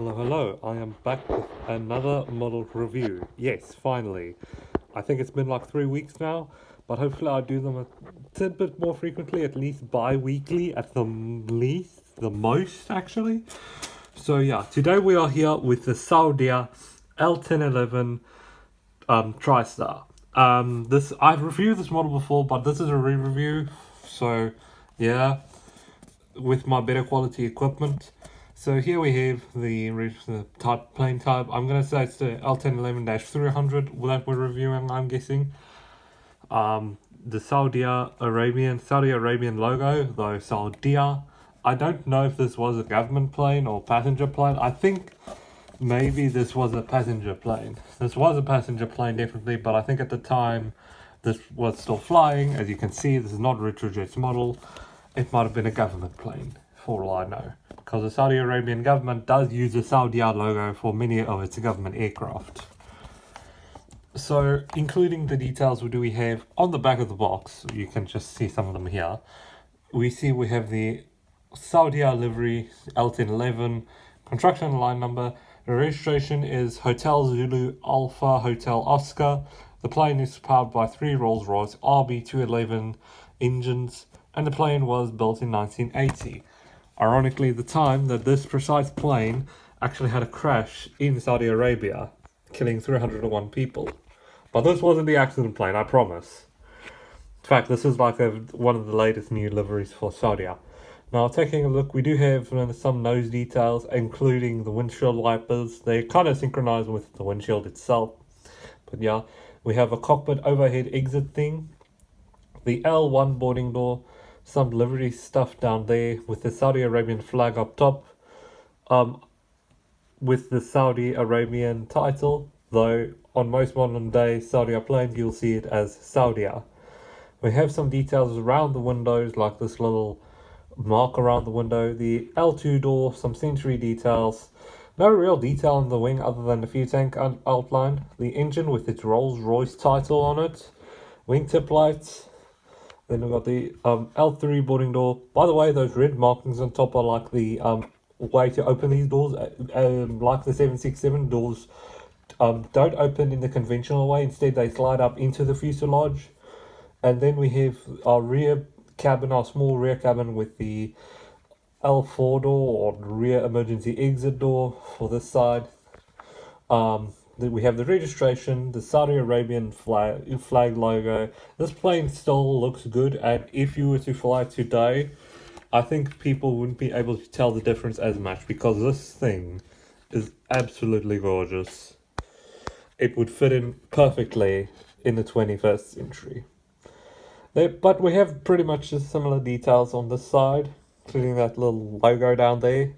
Hello, I am back with another model review. Yes, finally. I think it's been like 3 weeks now, but hopefully I do them a tidbit more frequently, at least bi-weekly at the least, the most actually. So yeah, today we are here with the Saudia L1011 Tristar. This I've reviewed this model before, but this is a re-review, so yeah, with my better quality equipment. So here we have the type plane type. I'm gonna say it's the L1011-300 that we're reviewing. I'm guessing. The Saudi Arabian logo, though Saudia. I don't know if this was a government plane or passenger plane. I think maybe this was a passenger plane. This was a passenger plane definitely, but I think at the time this was still flying. As you can see, this is not Retrojet's model. It might have been a government plane, for all I know. Because the Saudi Arabian government does use the Saudi logo for many of its government aircraft. So, including the details we have on the back of the box, you can just see some of them here. We have the Saudi livery L1011, construction line number. The registration is Hotel Zulu Alpha Hotel Oscar. The plane is powered by 3 Rolls-Royce RB211 engines, and the plane was built in 1980. Ironically, the time that this precise plane actually had a crash in Saudi Arabia, killing 301 people. But this wasn't the accident plane, I promise. In fact, this is like one of the latest new liveries for Saudia. Now, taking a look, we do have some nose details, including the windshield wipers. They kind of synchronize with the windshield itself. But yeah, we have a cockpit overhead exit thing, the L1 boarding door, some livery stuff down there with the Saudi Arabian flag up top, with the Saudi Arabian title, though on most modern day Saudia planes you'll see it as Saudia. We have some details around the windows, like this little mark around the window, the L2 door, some Century details. No real detail on the wing other than the fuel tank outline, the engine with its Rolls-Royce title on it, wingtip lights. Then we've got the L3 boarding door. By the way, those red markings on top are like the way to open these doors. Like the 767 doors don't open in the conventional way. Instead, they slide up into the fuselage. And then we have our rear cabin, our small rear cabin with the L4 door or rear emergency exit door for this side. Then we have the registration, the Saudi Arabian flag logo. This plane still looks good, and if you were to fly today, I think people wouldn't be able to tell the difference as much because this thing is absolutely gorgeous. It would fit in perfectly in the 21st century. But we have pretty much just similar details on this side, including that little logo down there.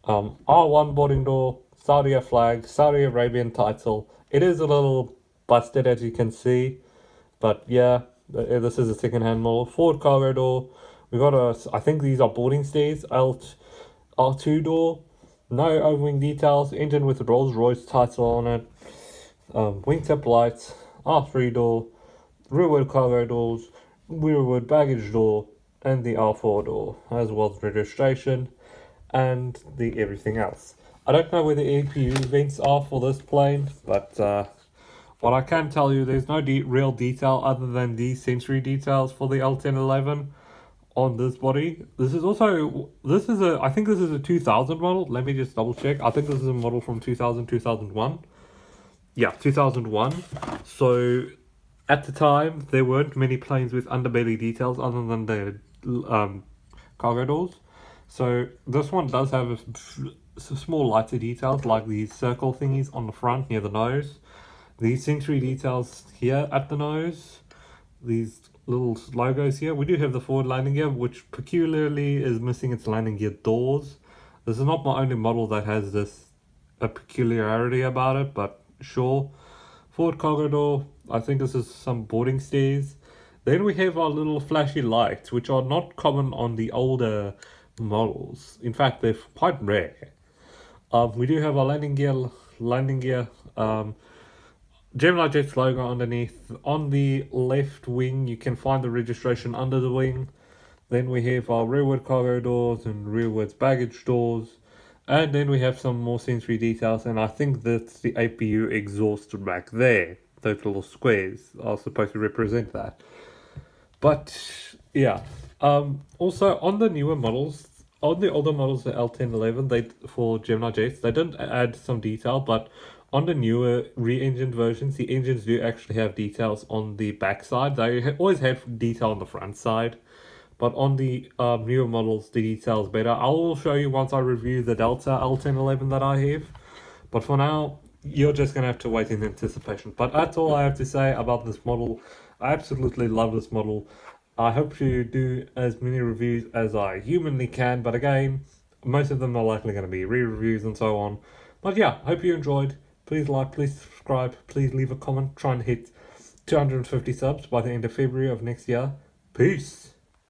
R1 boarding door, Saudi flag, Saudi Arabian title. It is a little busted as you can see, but yeah, this is a second-hand model. Forward cargo door. We got I think these are boarding stairs. R2 door. No overwing details. Engine with the Rolls-Royce title on it. Wingtip lights. R3 door. Rearward cargo doors, rearward baggage door, and the R4 door, as well as registration and the everything else. I don't know where the APU vents are for this plane, but what I can tell you, there's no real detail other than these Century details for the L1011 on this body. I think this is a 2000 model. Let me just double check. I think this is a model from 2001. Yeah, 2001. So at the time, there weren't many planes with underbelly details other than the cargo doors. So this one does have small lighter details like these circle thingies on the front near the nose. These Century details here at the nose. These little logos here. We do have the forward landing gear, which peculiarly is missing its landing gear doors. This is not my only model that has a peculiarity about it, but sure. Forward cargo door. I think this is some boarding stairs. Then we have our little flashy lights, which are not common on the older models. In fact, they're quite rare. We do have our landing gear, Gemini Jet's logo underneath. On the left wing, you can find the registration under the wing. Then we have our rearward cargo doors and rearward baggage doors. And then we have some more sensory details, and I think that's the APU exhaust back there. Those little squares are supposed to represent that. But yeah, also on the newer models, on the older models, the L1011, they for Gemini jets, they didn't add some detail, but on the newer re-engined versions, the engines do actually have details on the backside. They always have detail on the front side, but on the newer models, the detail is better. I will show you once I review the Delta L1011 that I have. But for now, you're just going to have to wait in anticipation. But that's all I have to say about this model. I absolutely love this model. I hope to do as many reviews as I humanly can. But again, most of them are likely going to be re-reviews and so on. But yeah, hope you enjoyed. Please like, please subscribe, please leave a comment. Try and hit 250 subs by the end of February of next year. Peace.